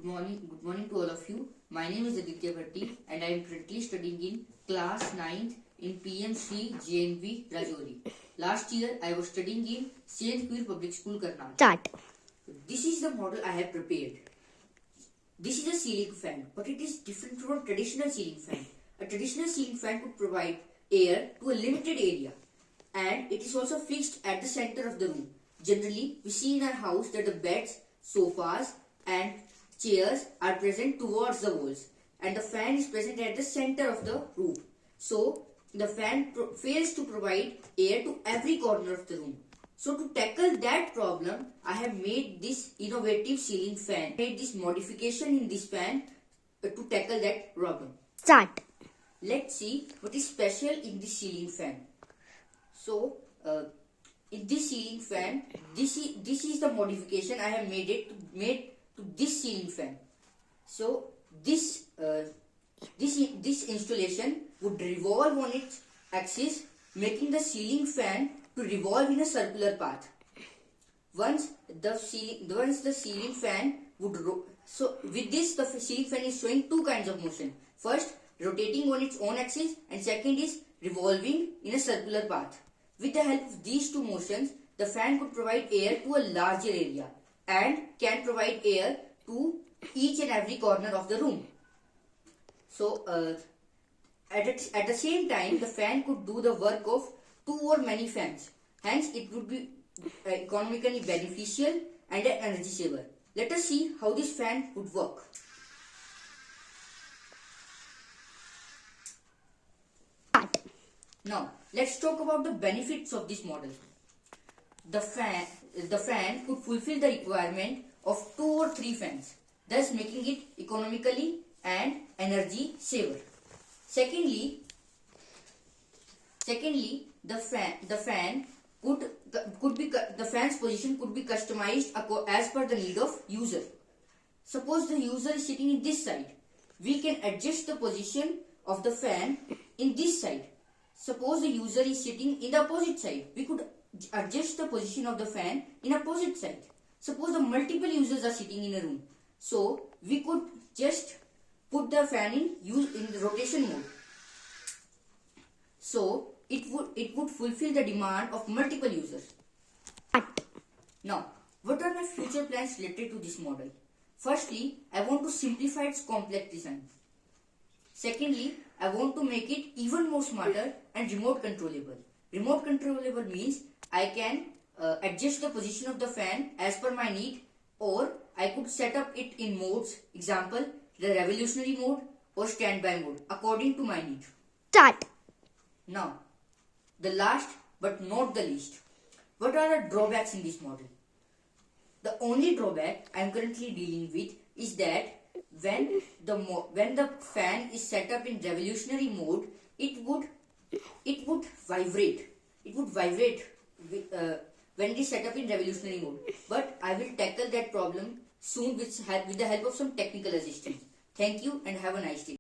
Good morning to all of you. My name is Aditya Bhatti and I am currently studying in class 9th in PMC JNV Rajouri. Last year I was studying in St. Queer Public School Karnal. Start. This is the model I have prepared. This is a ceiling fan, but it is different from a traditional ceiling fan. A traditional ceiling fan could provide air to a limited area, and it is also fixed at the center of the room. Generally, we see in our house that the beds, sofas and chairs are present towards the walls, and the fan is present at the center of the room. So, the fan fails to provide air to every corner of the room. So, to tackle that problem, I have made this innovative ceiling fan, made this modification in this fan to tackle that problem. Start. Let's see what is special in this ceiling fan. So, in this ceiling fan, this is the modification I have made to this ceiling fan. So, this installation would revolve on its axis, making the ceiling fan to revolve in a circular path. Once the ceiling fan would so with this the ceiling fan is showing two kinds of motion. First, rotating on its own axis, and second is revolving in a circular path. With the help of these two motions, the fan could provide air to a larger area and can provide air to each and every corner of the room. So, at the same time, the fan could do the work of two or many fans. Hence, it would be economically beneficial and an energy saver. Let us see how this fan would work. Start. Now, let's talk about the benefits of this model. The fan could fulfill the requirement of 2 or 3 fans, thus making it economically and energy saver. Secondly, the fan's position could be customized as per the need of user. Suppose the user is sitting in this side, we can adjust the position of the fan in this side. Suppose the user is sitting in the opposite side, we could adjust the position of the fan in opposite side. Suppose the multiple users are sitting in a room, so we could just put the fan in the rotation mode. So it would fulfill the demand of multiple users. Start. Now, what are my future plans related to this model? Firstly, I want to simplify its complex design. Secondly, I want to make it even more smarter and remote controllable. Remote controllable means I can adjust the position of the fan as per my need, or I could set up it in modes, example, the revolutionary mode or standby mode according to my need. Start. Now, the last but not the least, what are the drawbacks in this model? The only drawback I am currently dealing with is that when the fan is set up in revolutionary mode, it would vibrate. It would vibrate when it is set up in revolutionary mode. But I will tackle that problem soon with the help of some technical assistance. Thank you and have a nice day.